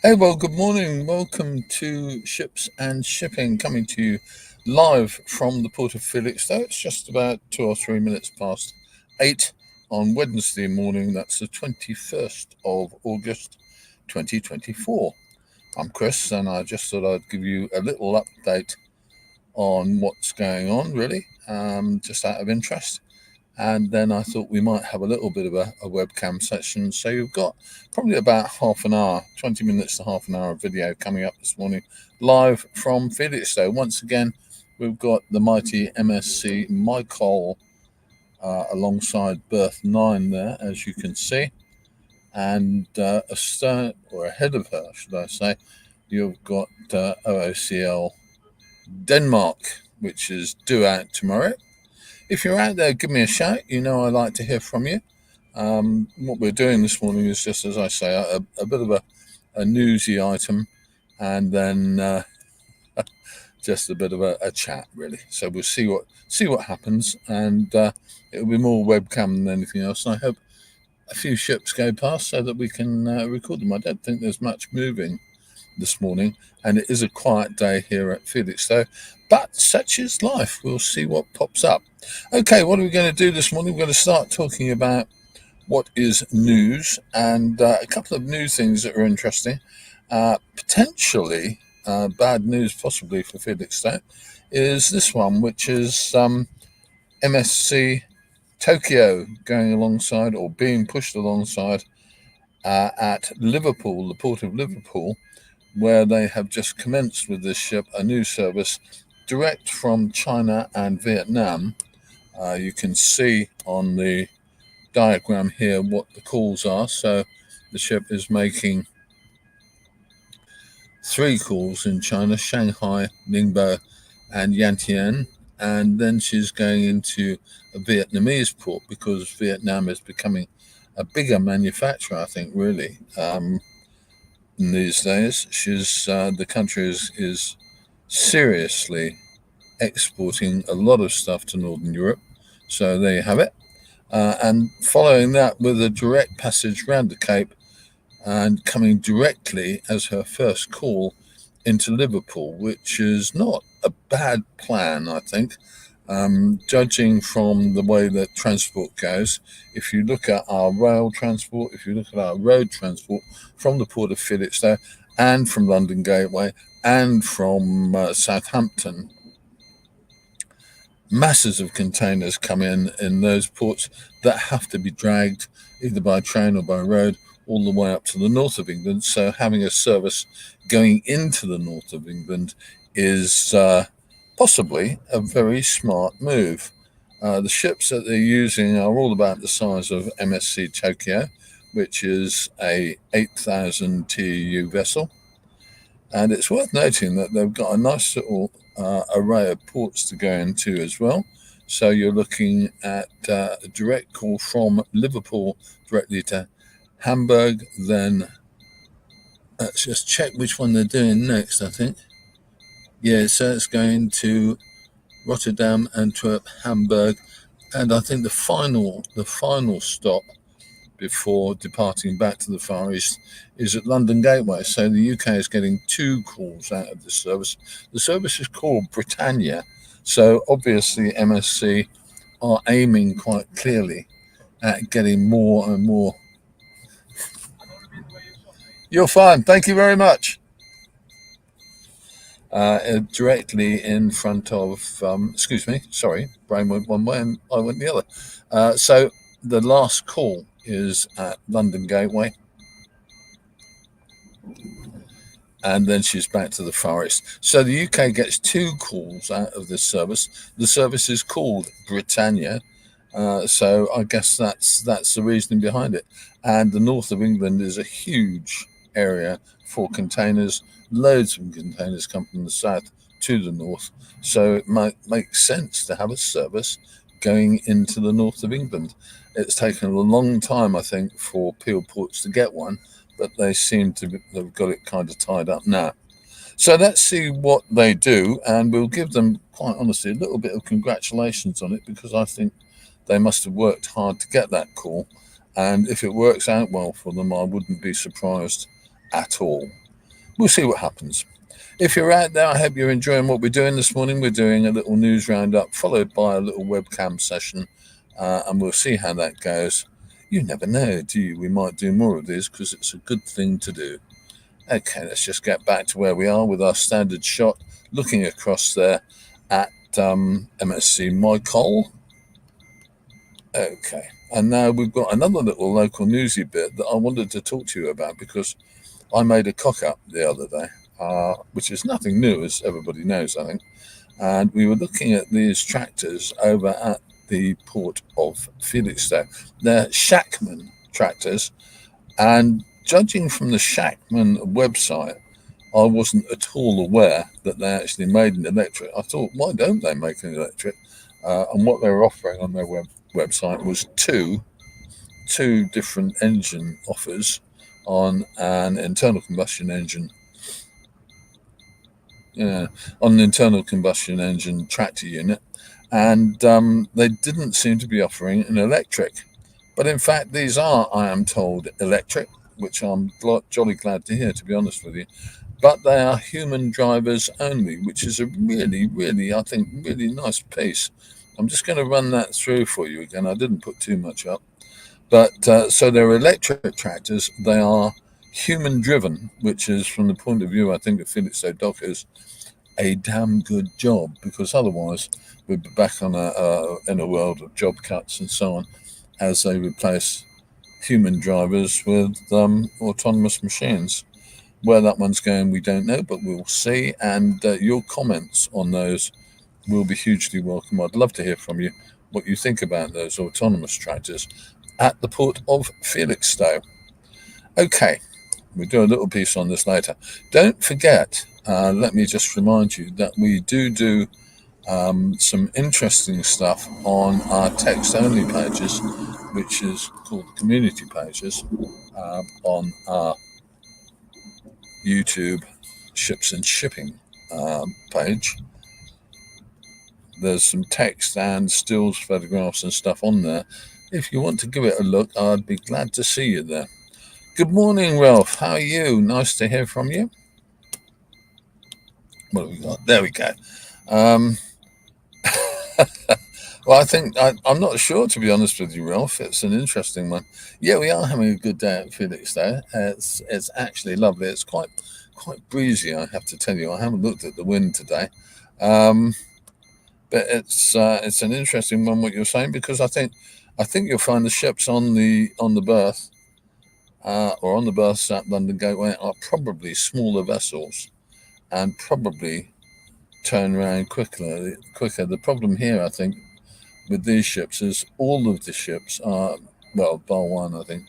Hey, well, good morning. Welcome to Ships and Shipping, coming to you live from the port of Felixstowe. It's just about 2 or 3 minutes past 8 on Wednesday morning. That's the 21st of August, 2024. I'm Chris, and I just thought I'd give you a little update on what's going on, really, just out of interest. And then I thought we might have a little bit of a webcam session. So you've got probably about half an hour, 20 minutes to half an hour of video coming up this morning, live from Felixstowe. Once again, we've got the mighty MSC Michael alongside Berth 9 there, as you can see. And astern, or ahead of her, should I say, you've got OOCL Denmark, which is due out tomorrow. If you're out there, give me a shout. You know I like to hear from you. What we're doing this morning is just, as I say, a bit of a newsy item, and then just a bit of a chat, really. So we'll see what happens, and it'll be more webcam than anything else. And I hope a few ships go past so that we can record them. I don't think there's much moving this morning, and it is a quiet day here at Felixstowe, but such is life. We'll see what pops up. Okay, what are we going to do this morning? We're going to start talking about what is news, and a couple of new things that are interesting. Potentially bad news, possibly for Felixstowe, is this one, which is MSC Tokyo going alongside, or being pushed alongside, at Liverpool, the port of Liverpool, where they have just commenced with this ship a new service direct from China and Vietnam. You can see on the diagram here what the calls are. So the ship is making 3 calls in China: Shanghai, Ningbo, and Yantian. And then she's going into a Vietnamese port, because Vietnam is becoming a bigger manufacturer, I think, really, in these days. The country is seriously exporting a lot of stuff to Northern Europe. So there you have it. And following that with a direct passage round the Cape, and coming directly as her first call into Liverpool, which is not a bad plan, I think. Judging from the way that transport goes, if you look at our rail transport, if you look at our road transport from the port of Felixstowe and from London Gateway and from Southampton, masses of containers come in those ports that have to be dragged either by train or by road all the way up to the north of England. So having a service going into the north of England is possibly a very smart move. The ships that they're using are all about the size of MSC Tokyo, which is a 8,000 TEU vessel. And it's worth noting that they've got a nice little array of ports to go into as well. So you're looking at a direct call from Liverpool directly to Hamburg. Then let's just check which one they're doing next, I think. Yeah, so it's going to Rotterdam, Antwerp, Hamburg, and I think the final stop before departing back to the Far East is at London Gateway. So the UK is getting 2 calls out of this service. The service is called Britannia. So obviously MSC are aiming quite clearly at getting more and more. You're fine. Thank you very much. Directly in front of, excuse me, sorry, brain went one way and I went the other. So the last call is at London Gateway, and then she's back to the Far East. So the UK gets 2 calls out of this service. The service is called Britannia, so I guess that's the reasoning behind it. And the north of England is a huge area for containers. Loads of containers come from the south to the north, so it might make sense to have a service going into the north of England. It's taken a long time, I think, for Peel Ports to get one, but they seem to have got it kind of tied up now. So let's see what they do, and we'll give them, quite honestly, a little bit of congratulations on it, because I think they must have worked hard to get that call. And if it works out well for them, I wouldn't be surprised at all. we'll see what happens. If you're out there, I hope you're enjoying what we're doing this morning. We're doing a little news roundup followed by a little webcam session, and we'll see how that goes. You never know, do you? We might do more of this because it's a good thing to do. Okay, let's just get back to where we are with our standard shot, looking across there at MSC Michael. Okay, and now we've got another little local newsy bit that I wanted to talk to you about because I made a cock up the other day, which is nothing new, as everybody knows, I think. And we were looking at these tractors over at the port of Felixstowe. They're Shackman tractors, and judging from the Shackman website, I wasn't at all aware that they actually made an electric. I thought, why don't they make an electric? And what they were offering on their website was two different engine offers on an internal combustion engine. On an internal combustion engine tractor unit, and they didn't seem to be offering an electric. But in fact, these are, I am told, electric, which I'm jolly glad to hear, to be honest with you. But they are human drivers only, which is a really, I think, really nice piece. I'm just going to run that through for you again. I didn't put too much up. But so they're electric tractors. They are human driven, which is, from the point of view, I think, of Felixstowe Dockers, a damn good job, because otherwise we'd be back on in a world of job cuts and so on, as they replace human drivers with autonomous machines. Where that one's going, we don't know, but we'll see. And your comments on those will be hugely welcome. I'd love to hear from you what you think about those autonomous tractors at the port of Felixstowe. Okay, we'll do a little piece on this later. Don't forget, let me just remind you that we do some interesting stuff on our text-only pages, which is called the community pages, on our YouTube Ships and Shipping page. There's some text and stills, photographs and stuff on there. If you want to give it a look, I'd be glad to see you there. Good morning, Ralph. How are you? Nice to hear from you. What have we got? There we go. Well, I think I'm not sure, to be honest with you, Ralph. It's an interesting one. Yeah, we are having a good day at Felixstowe. It's actually lovely. It's quite breezy, I have to tell you. I haven't looked at the wind today, but it's an interesting one what you're saying, because I think you'll find the ships on the berth or on the berths at London Gateway are probably smaller vessels and probably turn around quicker. The problem here, I think, with these ships is all of the ships are, well, bar one, I think,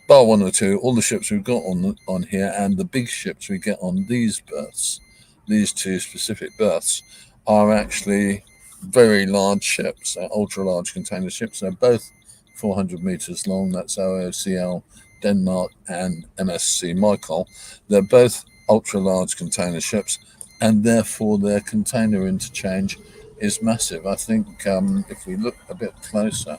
bar one or two, all the ships we've got on here and the big ships we get on these berths, these two specific berths, are actually very large ships, ultra large container ships. They're both 400 meters long. That's OOCL Denmark and MSC Michael. They're both ultra large container ships, and therefore their container interchange is massive. I think if we look a bit closer,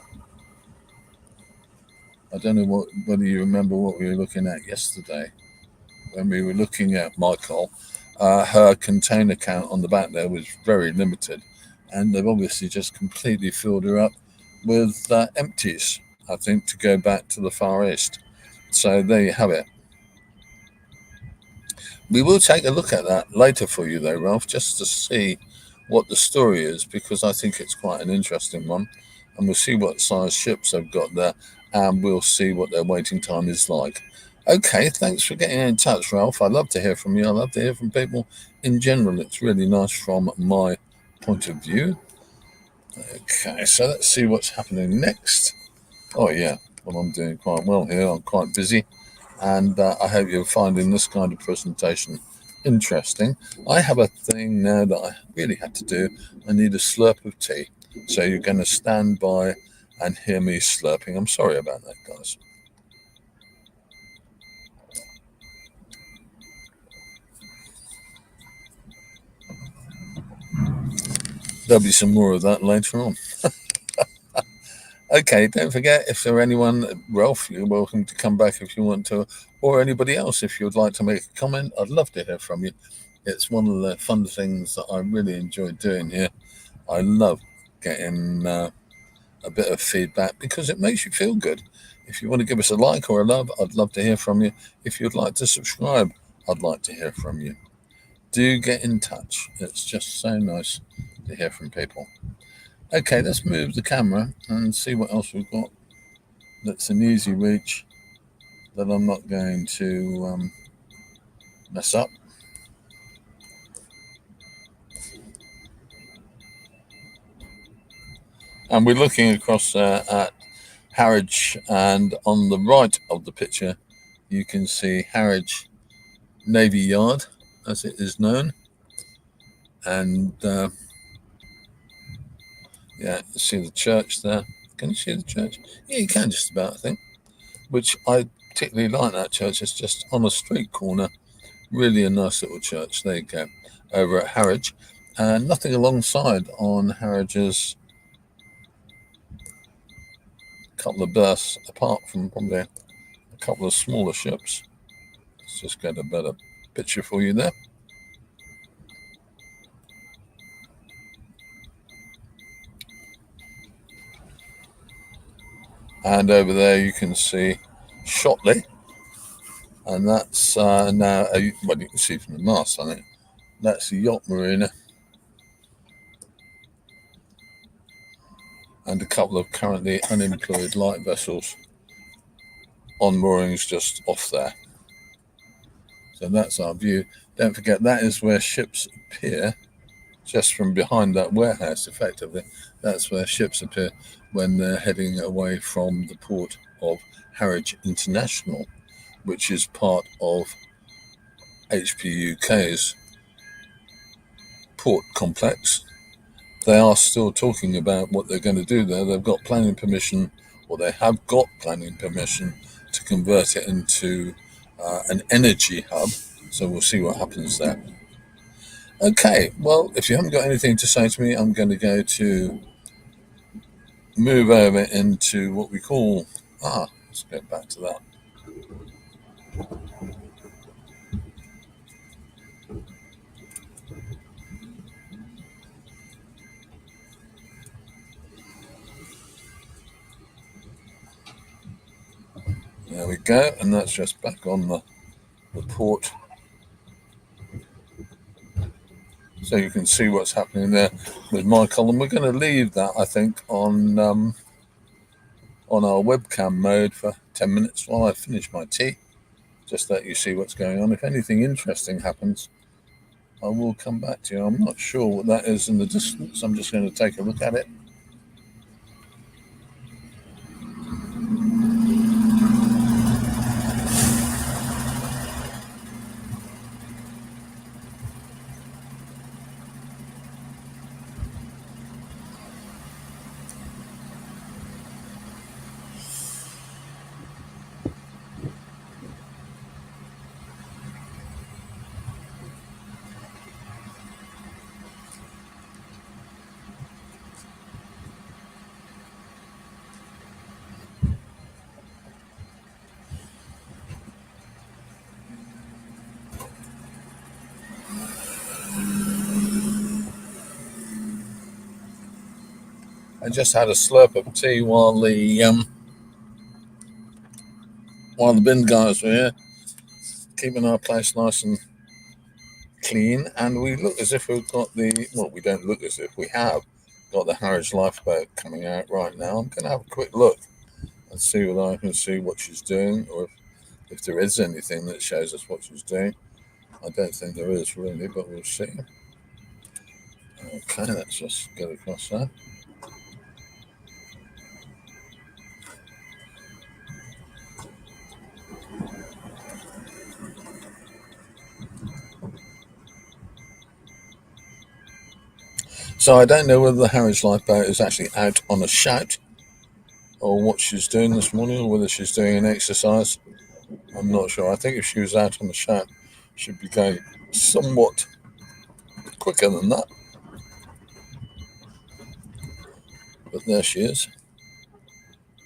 I don't know whether you remember what we were looking at yesterday when we were looking at Michael. Her container count on the back there was very limited, and they've obviously just completely filled her up with empties, I think, to go back to the Far East. So there you have it. We will take a look at that later for you, though, Ralph, just to see what the story is, because I think it's quite an interesting one. And we'll see what size ships they've got there, and we'll see what their waiting time is like. Okay, thanks for getting in touch, Ralph. I'd love to hear from you. I love to hear from people in general. It's really nice from my point of view. Okay, so let's see what's happening next. Oh, yeah, well, I'm doing quite well here. I'm quite busy, and I hope you're finding this kind of presentation interesting. I have a thing now that I really had to do. I need a slurp of tea. So you're going to stand by and hear me slurping. I'm sorry about that, guys. There'll be some more of that later on. Okay, don't forget, if there are anyone, Ralph, you're welcome to come back if you want to, or anybody else, if you would like to make a comment. I'd love to hear from you. It's one of the fun things that I really enjoy doing here. I love getting a bit of feedback because it makes you feel good. If you want to give us a like or a love, I'd love to hear from you. If you'd like to subscribe, I'd like to hear from you. Do get in touch. It's just so nice to hear from people. Okay, let's move the camera and see what else we've got that's an easy reach that I'm not going to mess up. And we're looking across at Harwich, and on the right of the picture you can see Harwich Navy Yard, as it is known. And yeah, see the church there. Can you see the church? Yeah, you can just about, I think. Which I particularly like that church. It's just on a street corner. Really a nice little church. There you go. Over at Harwich. And nothing alongside on Harwich's couple of berths, apart from probably a couple of smaller ships. Let's just get a better picture for you there. And over there you can see Shotley, and that's now, well, you can see from the mast, I think, that's the yacht marina, and a couple of currently unemployed light vessels on moorings just off there. So that's our view. Don't forget, that is where ships appear, just from behind that warehouse, effectively. That's where ships appear when they're heading away from the port of Harwich International, which is part of HPUK's port complex. They are still talking about what they're going to do there. They've got planning permission, or they have got planning permission to convert it into an energy hub. So we'll see what happens there. Okay, well, if you haven't got anything to say to me, I'm going to go to move over into what we call, let's go back to that. There we go, and that's just back on the port. So you can see what's happening there with my column. We're going to leave that, I think, on our webcam mode for 10 minutes while I finish my tea. Just let you see what's going on. If anything interesting happens, I will come back to you. I'm not sure what that is in the distance. I'm just going to take a look at it. I just had a slurp of tea while the bin guys were here, keeping our place nice and clean. And we look as if we've got we don't look as if we have got the Harwich lifeboat coming out right now. I'm going to have a quick look and see whether I can see what she's doing, or if there is anything that shows us what she's doing. I don't think there is really, but we'll see. Okay, let's just get across there. So I don't know whether the Harwich lifeboat is actually out on a shout, or what she's doing this morning, or whether she's doing an exercise. I'm not sure. I think if she was out on the shout, she'd be going somewhat quicker than that. But there she is.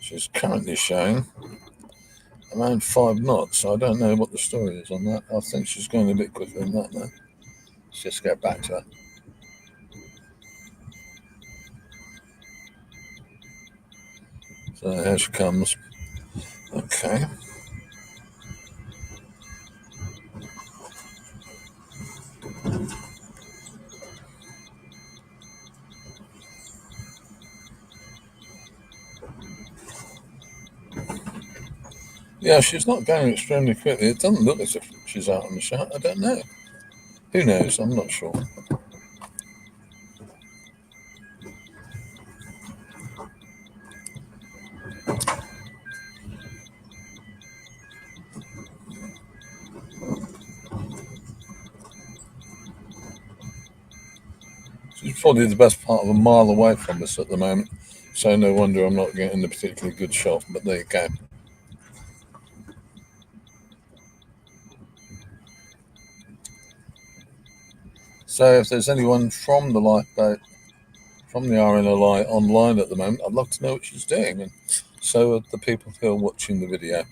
She's currently showing around 5 knots. So I don't know what the story is on that. I think she's going a bit quicker than that now. Let's just get back to her. So here she comes. Okay. Yeah, she's not going extremely quickly. It doesn't look as if she's out on the shot. I don't know. Who knows? I'm not sure. She's probably the best part of a mile away from us at the moment. So no wonder I'm not getting a particularly good shot. But there you go. So if there's anyone from the lifeboat, from the RNLI online at the moment, I'd love to know what she's doing. And so are the people who are watching the video.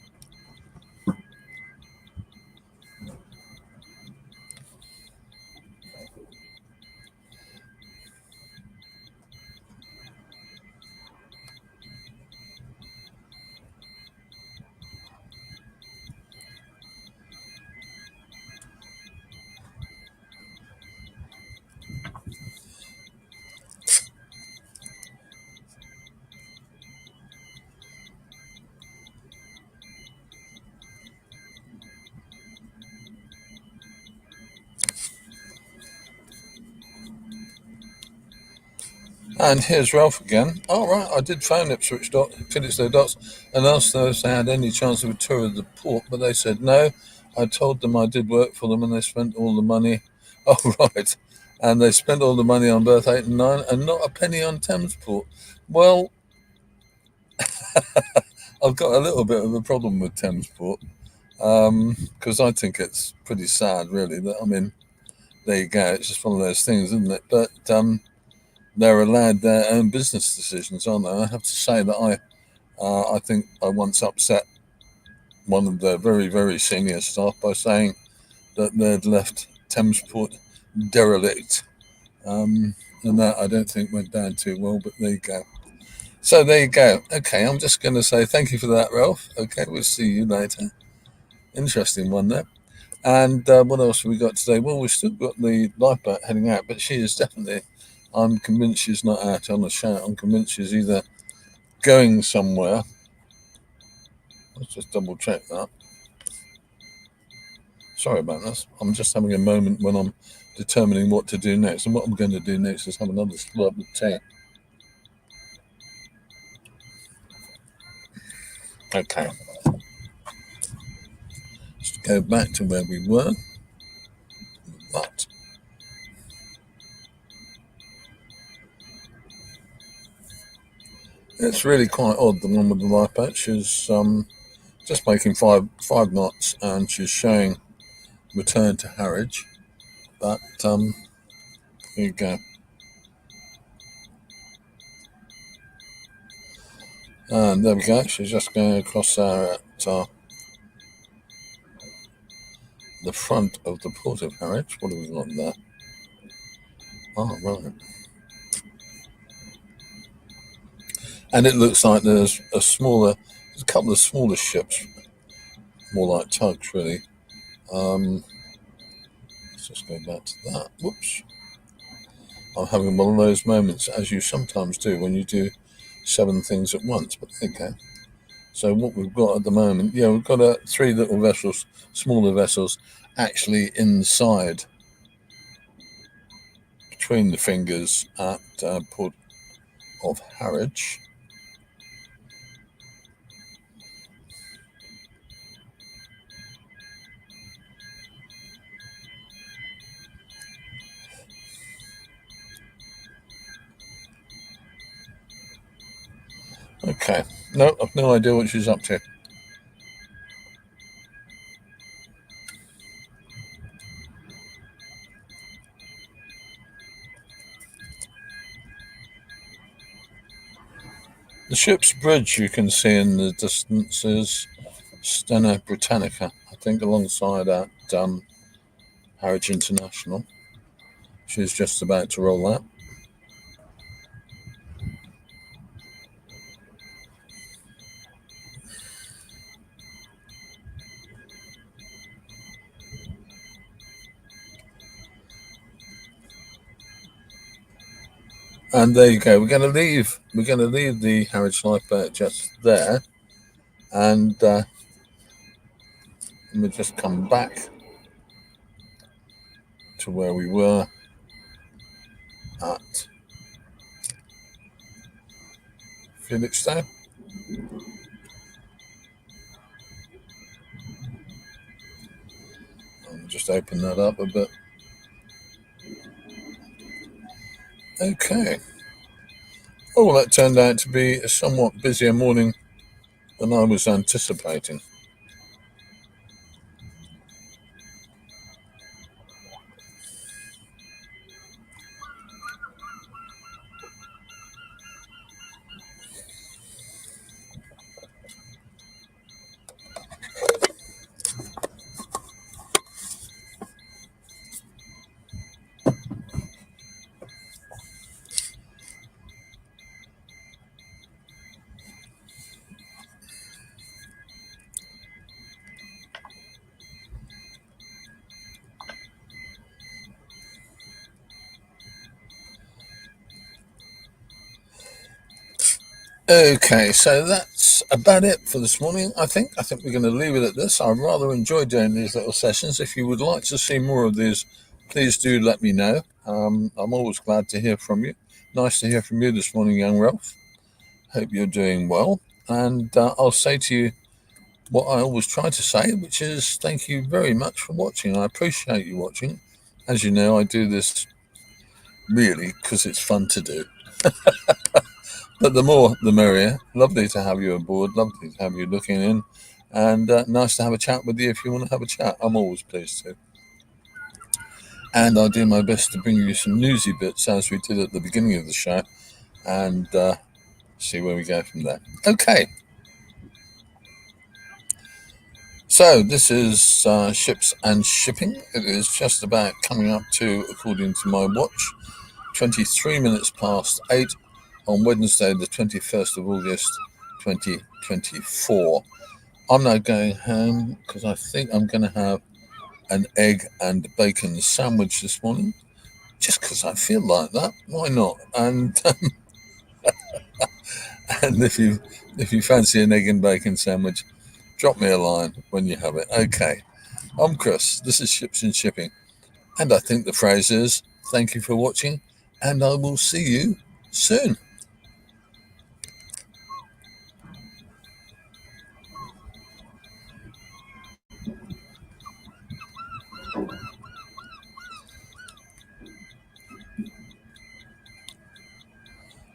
And here's Ralph again. All right, I did phone Felixstowe Docks and asked them if they had any chance of a tour of the port, but they said no. I told them I did work for them and they spent all the money. Oh, right. And they spent all the money on berth 8 and 9 and not a penny on Thamesport. Well, I've got a little bit of a problem with Thamesport because I think it's pretty sad, really. That I mean, there you go. It's just one of those things, isn't it? But they're allowed their own business decisions, aren't they? I have to say that I think I once upset one of the very, very senior staff by saying that they'd left Thamesport derelict. And that I don't think went down too well, but there you go. So there you go. Okay, I'm just going to say thank you for that, Ralph. Okay, we'll see you later. Interesting one there. And what else have we got today? Well, we've still got the lifeboat heading out, but she is definitely, I'm convinced she's not out on the shout. I'm convinced she's either going somewhere. Let's just double check that. Sorry about this. I'm just having a moment when I'm determining what to do next. And what I'm going to do next is have another slurp of tea. Okay. Let's go back to where we were. That. It's really quite odd, the one with the lifeboat. She's just making five knots and she's showing return to Harwich. But here you go. And there we go. She's just going across there at the front of the port of Harwich. What have we got there? Oh, right. And it looks like there's a couple of smaller ships, more like tugs, really. Let's just go back to that. Whoops. I'm having one of those moments, as you sometimes do when you do 7 things at once. But there you go. So what we've got at the moment, yeah, we've got 3 little vessels, smaller vessels, actually inside between the fingers at Port of Harwich. Okay, no, I've no idea what she's up to. The ship's bridge you can see in the distance is Stena Britannica, I think, alongside at Harwich International. She's just about to roll out. And there you go. We're going to leave. We're going to leave the Harwich lifeboat just there, and we'll just come back to where we were at Felixstowe. I'll just open that up a bit. Okay. Oh, well, that turned out to be a somewhat busier morning than I was anticipating. Okay, so that's about it for this morning. I think we're going to leave it at this. I rather enjoy doing these little sessions. If you would like to see more of these, please do let me know. I'm always glad to hear from you. Nice to hear from you this morning, young Ralph. Hope you're doing well. And I'll say to you what I always try to say, which is thank you very much for watching. I appreciate you watching. As you know, I do this really because it's fun to do. But the more, the merrier. Lovely to have you aboard. Lovely to have you looking in. And nice to have a chat with you if you want to have a chat. I'm always pleased to. And I'll do my best to bring you some newsy bits as we did at the beginning of the show and see where we go from there. Okay. So this is Ships and Shipping. It is just about coming up to, according to my watch, 23 minutes past 8 on Wednesday, the 21st of August, 2024. I'm now going home because I think I'm going to have an egg and bacon sandwich this morning, just because I feel like that. Why not? And and if you fancy an egg and bacon sandwich, drop me a line when you have it. Okay, I'm Chris. This is Ships and Shipping, and I think the phrase is thank you for watching, and I will see you soon.